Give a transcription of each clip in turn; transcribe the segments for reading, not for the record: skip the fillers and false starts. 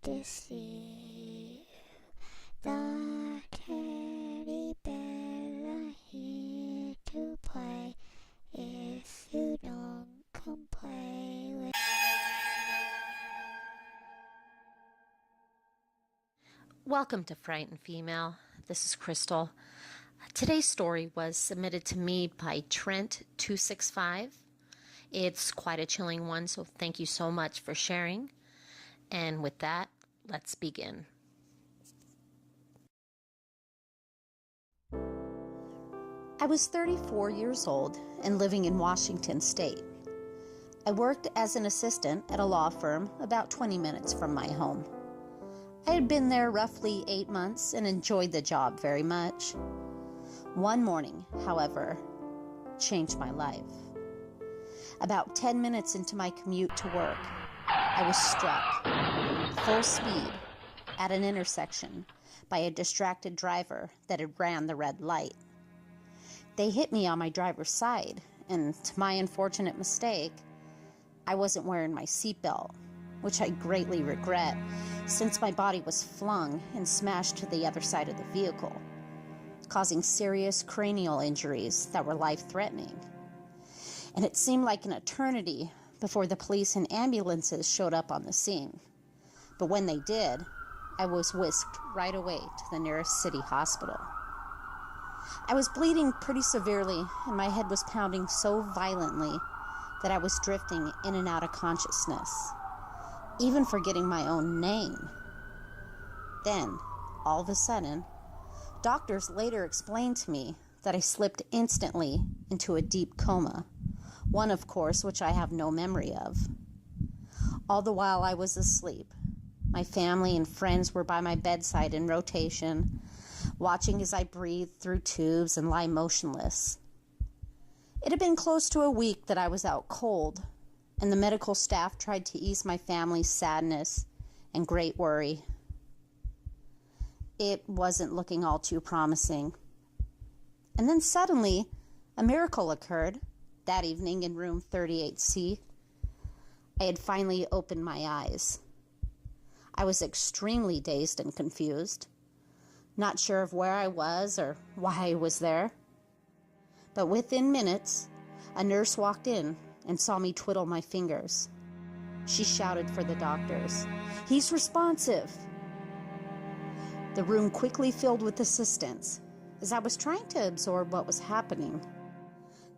deceive. The teddy bears are here to play. If you don't come play with. Welcome to Frightened Female. This is Crystal. Today's story was submitted to me by Trent265. It's quite a chilling one, so thank you so much for sharing. And with that, let's begin. I was 34 years old and living in Washington State. I worked as an assistant at a law firm about 20 minutes from my home. I had been there roughly 8 months and enjoyed the job very much. One morning, however, changed my life. About 10 minutes into my commute to work, I was struck, full speed, at an intersection by a distracted driver that had ran the red light. They hit me on my driver's side, and to my unfortunate mistake, I wasn't wearing my seatbelt, which I greatly regret, since my body was flung and smashed to the other side of the vehicle, causing serious cranial injuries that were life-threatening. And it seemed like an eternity before the police and ambulances showed up on the scene. But when they did, I was whisked right away to the nearest city hospital. I was bleeding pretty severely, and my head was pounding so violently that I was drifting in and out of consciousness, even forgetting my own name. Then, all of a sudden, doctors later explained to me that I slipped instantly into a deep coma, one, of course, which I have no memory of. All the while I was asleep, my family and friends were by my bedside in rotation, watching as I breathed through tubes and lie motionless. It had been close to a week that I was out cold, and the medical staff tried to ease my family's sadness and great worry. It wasn't looking all too promising. And then suddenly, a miracle occurred that evening in room 38C. I had finally opened my eyes. I was extremely dazed and confused, not sure of where I was or why I was there. But within minutes, a nurse walked in and saw me twiddle my fingers. She shouted for the doctors. "He's responsive!" The room quickly filled with assistants as I was trying to absorb what was happening.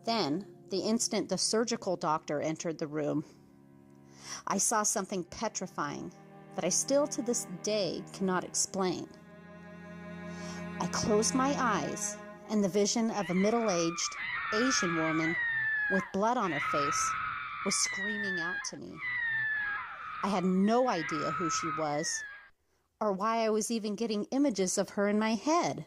Then, the instant the surgical doctor entered the room, I saw something petrifying that I still to this day cannot explain. I closed my eyes, and the vision of a middle-aged Asian woman with blood on her face was screaming out to me. I had no idea who she was, or why I was even getting images of her in my head.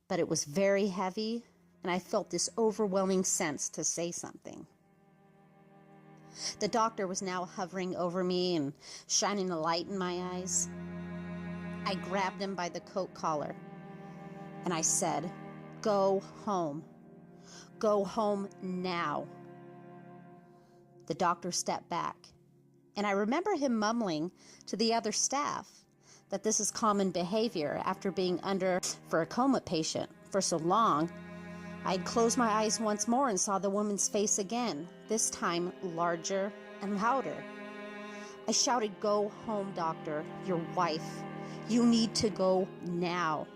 But it was very heavy, and I felt this overwhelming sense to say something. The doctor was now hovering over me and shining a light in my eyes. I grabbed him by the coat collar, and I said, "Go home. Go home now." The doctor stepped back, and I remember him mumbling to the other staff that this is common behavior after being under for a coma patient for so long. I'd closed my eyes once more and saw the woman's face again, this time larger and louder. I shouted, "Go home, doctor. Your wife. You need to go now."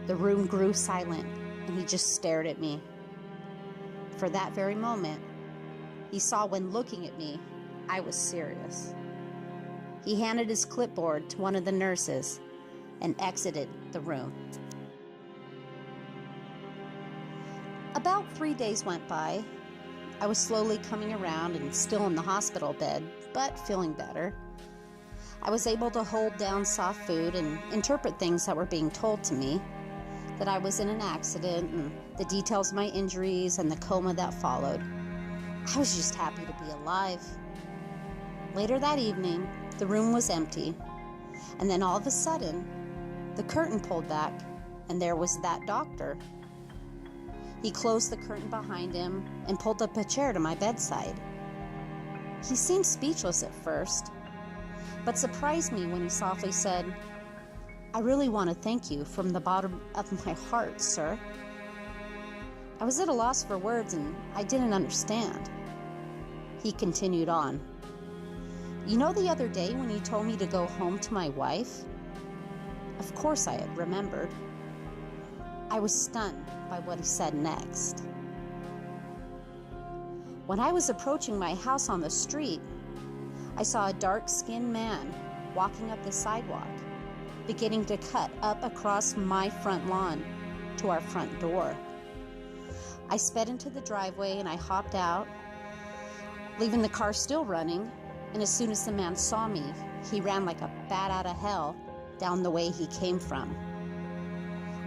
The room grew silent, and he just stared at me. For that very moment, he saw when looking at me, I was serious. He handed his clipboard to one of the nurses and exited the room. About 3 days went by. I was slowly coming around and still in the hospital bed, but feeling better. I was able to hold down soft food and interpret things that were being told to me, that I was in an accident and the details of my injuries and the coma that followed. I was just happy to be alive. Later that evening, the room was empty, and then all of a sudden, the curtain pulled back, and there was that doctor. He closed the curtain behind him and pulled up a chair to my bedside. He seemed speechless at first, but surprised me when he softly said, "I really want to thank you from the bottom of my heart, sir." I was at a loss for words and I didn't understand. He continued on. "You know the other day when you told me to go home to my wife?" Of course I had remembered. I was stunned by what he said next. "When I was approaching my house on the street, I saw a dark-skinned man walking up the sidewalk, beginning to cut up across my front lawn to our front door. I sped into the driveway and I hopped out, leaving the car still running, and as soon as the man saw me, he ran like a bat out of hell down the way he came from.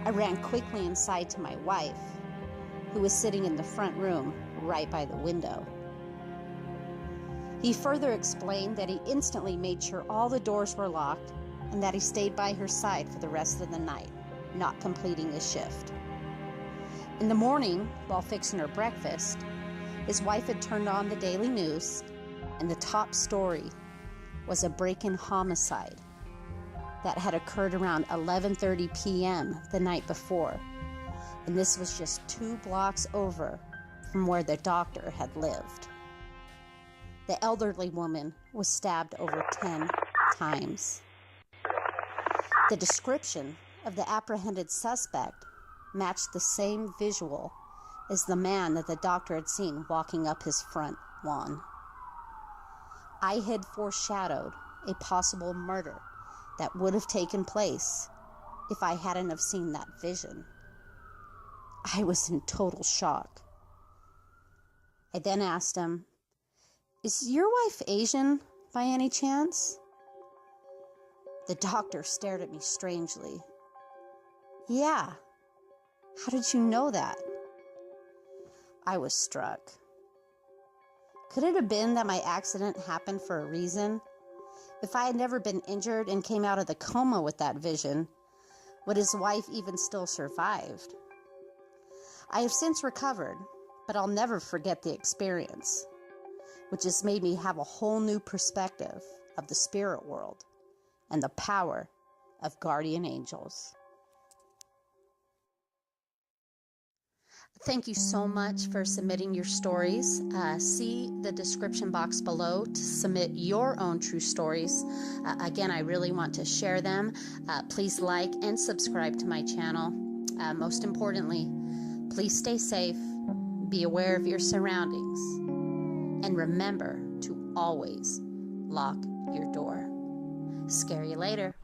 I ran quickly inside to my wife, who was sitting in the front room right by the window." He further explained that he instantly made sure all the doors were locked and that he stayed by her side for the rest of the night, not completing his shift. In the morning, while fixing her breakfast, his wife had turned on the daily news, and the top story was a break-in homicide that had occurred around 11:30 p.m. the night before, and this was just 2 blocks over from where the doctor had lived. The elderly woman was stabbed over 10 times. The description of the apprehended suspect matched the same visual as the man that the doctor had seen walking up his front lawn. I had foreshadowed a possible murder that would have taken place if I hadn't have seen that vision. I was in total shock. I then asked him, "Is your wife Asian by any chance?" The doctor stared at me strangely. "Yeah. How did you know that?" I was struck. Could it have been that my accident happened for a reason? If I had never been injured and came out of the coma with that vision, would his wife even still survived? I have since recovered, but I'll never forget the experience, which has made me have a whole new perspective of the spirit world and the power of guardian angels. Thank you so much for submitting your stories. See the description box below to submit your own true stories. Again, I really want to share them. Please like and subscribe to my channel. Most importantly, please stay safe, be aware of your surroundings, and remember to always lock your door. Scare you later.